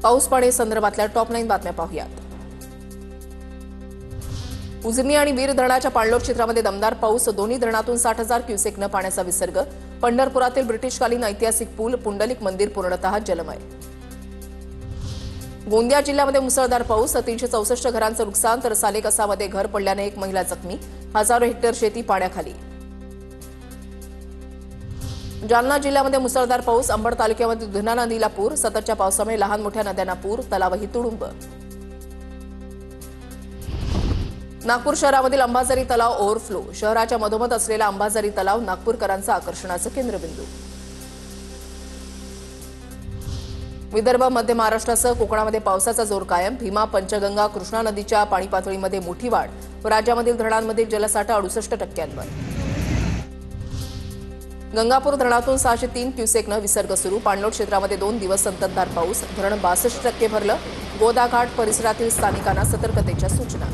पाऊस पाणी संदर्भातल्या टॉप 9 बातम्या पाहूयात। उजनी आणि वीर धरणाच्या पाणलोट क्षेत्रामध्ये दमदार पाऊस, दोन्ही धरणातून 60,000 क्युसेकनं पाण्याचा विसर्ग। पंढरपुरातील ब्रिटिशकालीन ऐतिहासिक पूल पुंडलिक मंदिर पूर्णतः जलमय। गोंदिया जिल्ह्यामध्ये मुसळधार पाऊस, 364 घरांचं नुकसान तर सालेकसामध्ये घर पडल्याने एक महिला जखमी, हजारो हेक्टर शेती पाण्याखाली। जालना जिल्ह्यामध्ये मुसळधार पाऊस, अंबड तालुक्यामध्ये दुधना नदीला पूर, सततच्या पावसामुळे लहान मोठ्या नद्यांना पूर, तलावही तुडुंब। नागपूर शहरामधील अंबाझरी तलाव ओव्हरफ्लो, शहराच्या मधोमध असलेला अंबाझरी तलाव नागपूरकरांचं आकर्षणाचं केंद्रबिंदू। विदर्भ, मध्य महाराष्ट्रासह कोकणामध्ये पावसाचा जोर कायम, भीमा, पंचगंगा, कृष्णा नदीच्या पाणी पातळीमध्ये मोठी वाढ, राज्यामधील धरणांमधील जलसाठा 68%वर। गंगापूर धरणातून 603 क्युसेकनं विसर्ग सुरू, पाणलोट क्षेत्रामध्ये 2 दिवस संततधार पाऊस, धरण 62% भरलं, गोदाघाट परिसरातील स्थानिकांना सतर्कतेच्या सूचना।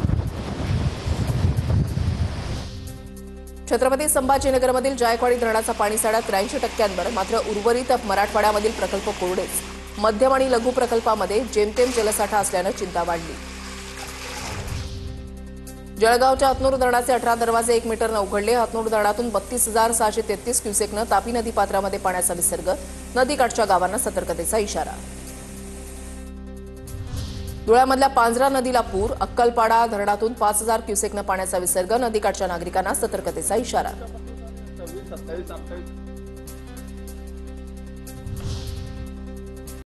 छत्रपती संभाजीनगरमधील जायकवाडी धरणाचा पाणीसाठा 83%वर, मात्र उर्वरित मराठवाड्यामधील प्रकल्प कोरडेच, मध्यम आणि लघु प्रकल्पामध्ये जेमतेम जलसाठा असल्यानं चिंता वाढली। जळगावच्या हतनूर धरणाचे 18 दरवाजे 1 मीटरनं उघडले, हतनूर धरणातून 32,633 क्युसेकनं तापी नदी पात्रामध्ये पाण्याचा विसर्ग, नदीकाठच्या गावांना सतर्कतेचा इशारा। धुळ्यामधल्या पांझरा नदीला पूर, अक्कलपाडा धरणातून 5,000 क्युसेकनं पाण्याचा विसर्ग, नदीकाठच्या नागरिकांना सतर्कतेचा इशारा।